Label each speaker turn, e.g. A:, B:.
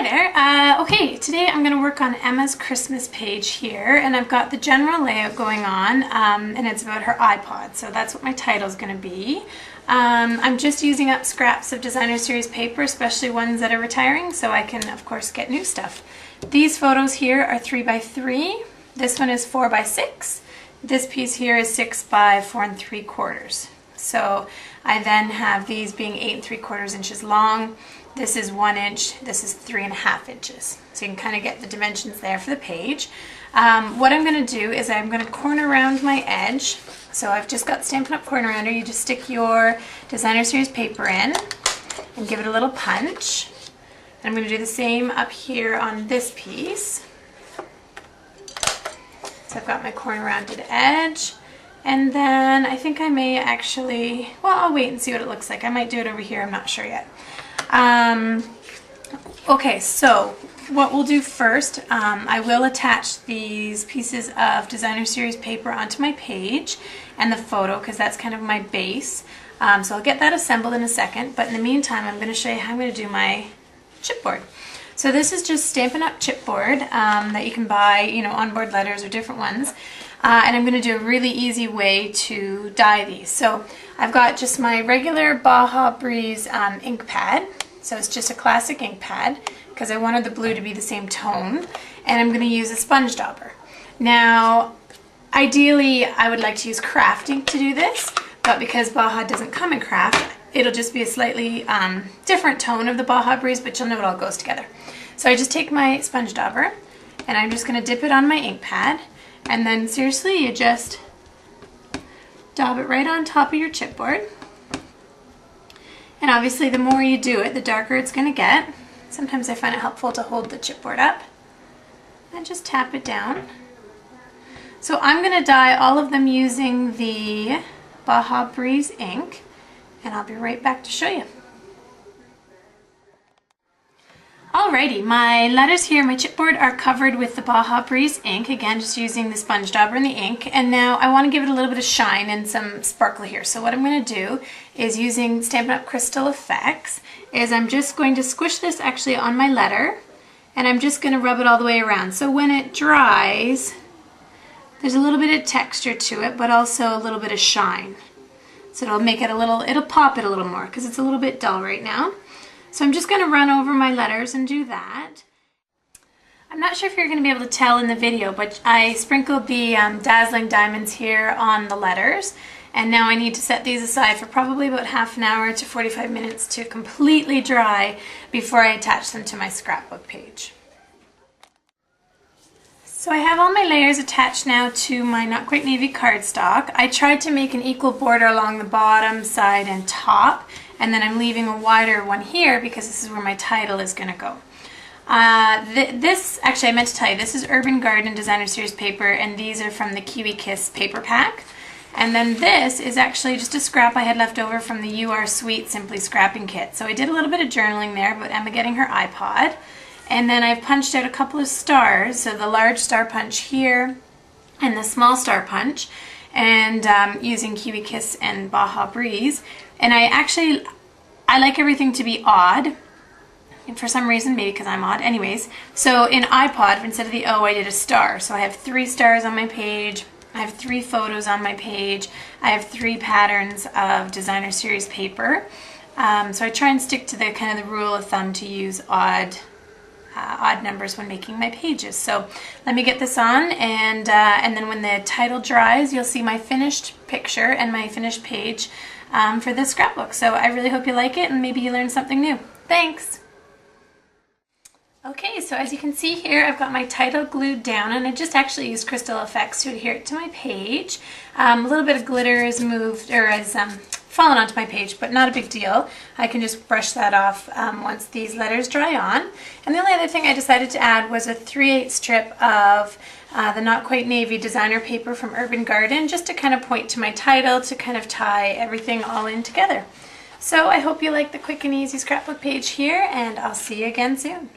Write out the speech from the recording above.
A: there. Okay, today I'm going to work on Emma's Christmas page here, and I've got the general layout going on, and it's about her iPod, so that's what my title is going to be. I'm just using up scraps of designer series paper, especially ones that are retiring, so I can, of course, get new stuff. These photos here are 3x3. This one is 4x6. This piece here is 6x4 3/4. So I then have these being 8 3/4 inches long. This is 1 inch, this is 3.5 inches. So you can kind of get the dimensions there for the page. What I'm going to do is I'm going to corner around my edge. So I've just got Stampin' Up! Corner Rounder. You just stick your designer series paper in and give it a little punch. And I'm going to do the same up here on this piece. So I've got my corner rounded edge. And then I think I may actually, well, I'll wait and see what it looks like. I might do it over here, I'm not sure yet. Okay, so what we'll do first, I will attach these pieces of designer series paper onto my page and the photo, because that's kind of my base. So I'll get that assembled in a second, but in the meantime I'm going to show you how I'm going to do my chipboard. So this is just Stampin' Up! Chipboard that you can buy, you know, onboard letters or different ones. And I'm going to do a really easy way to dye these. So I've got just my regular Baja Breeze ink pad. So it's just a classic ink pad because I wanted the blue to be the same tone. And I'm going to use a sponge dauber. Now, ideally, I would like to use craft ink to do this, but because Baja doesn't come in craft, it'll just be a slightly different tone of the Baja Breeze, but you'll know it all goes together. So I just take my sponge dauber and I'm just going to dip it on my ink pad. And then seriously, you just daub it right on top of your chipboard. And obviously the more you do it, the darker it's going to get. Sometimes I find it helpful to hold the chipboard up and just tap it down. So I'm going to dye all of them using the Baja Breeze ink, and I'll be right back to show you. Alrighty, my letters here, my chipboard, are covered with the Baja Breeze ink, again just using the sponge dauber and the ink, and now I want to give it a little bit of shine and some sparkle here. So what I'm going to do is, using Stampin' Up! Crystal Effects, is I'm just going to squish this actually on my letter, and I'm just going to rub it all the way around. So when it dries, there's a little bit of texture to it, but also a little bit of shine. So it'll make it a little, it'll pop it a little more because it's a little bit dull right now. So I'm just going to run over my letters and do that. I'm not sure if you're going to be able to tell in the video, but I sprinkled the dazzling diamonds here on the letters. And now I need to set these aside for probably about half an hour to 45 minutes to completely dry before I attach them to my scrapbook page. So I have all my layers attached now to my Not Quite Navy cardstock. I tried to make an equal border along the bottom, side, and top, and then I'm leaving a wider one here because this is where my title is going to go. Actually I meant to tell you, this is Urban Garden Designer Series paper, and these are from the Kiwi Kiss paper pack. And then this is actually just a scrap I had left over from the You Are Sweet Simply Scrapping Kit. So I did a little bit of journaling there about Emma getting her iPod. And then I've punched out a couple of stars, so the large star punch here and the small star punch, and using Kiwi Kiss and Baja Breeze. And I like everything to be odd, and for some reason, maybe because I'm odd, anyways. So in iPod, instead of the O, I did a star. So I have 3 stars on my page, I have 3 photos on my page, I have 3 patterns of designer series paper. So I try and stick to the kind of the rule of thumb to use odd numbers when making my pages. So let me get this on, and then when the title dries, you'll see my finished picture and my finished page for this scrapbook. So I really hope you like it, and maybe you learned something new. Thanks! Okay, so as you can see here, I've got my title glued down, and I just actually used Crystal Effects to adhere it to my page. A little bit of glitter is moved, or has fallen onto my page, but not a big deal. I can just brush that off once these letters dry on. And the only other thing I decided to add was a 3/8 strip of the Not Quite Navy designer paper from Urban Garden, just to kind of point to my title, to kind of tie everything all in together. So I hope you like the quick and easy scrapbook page here, and I'll see you again soon.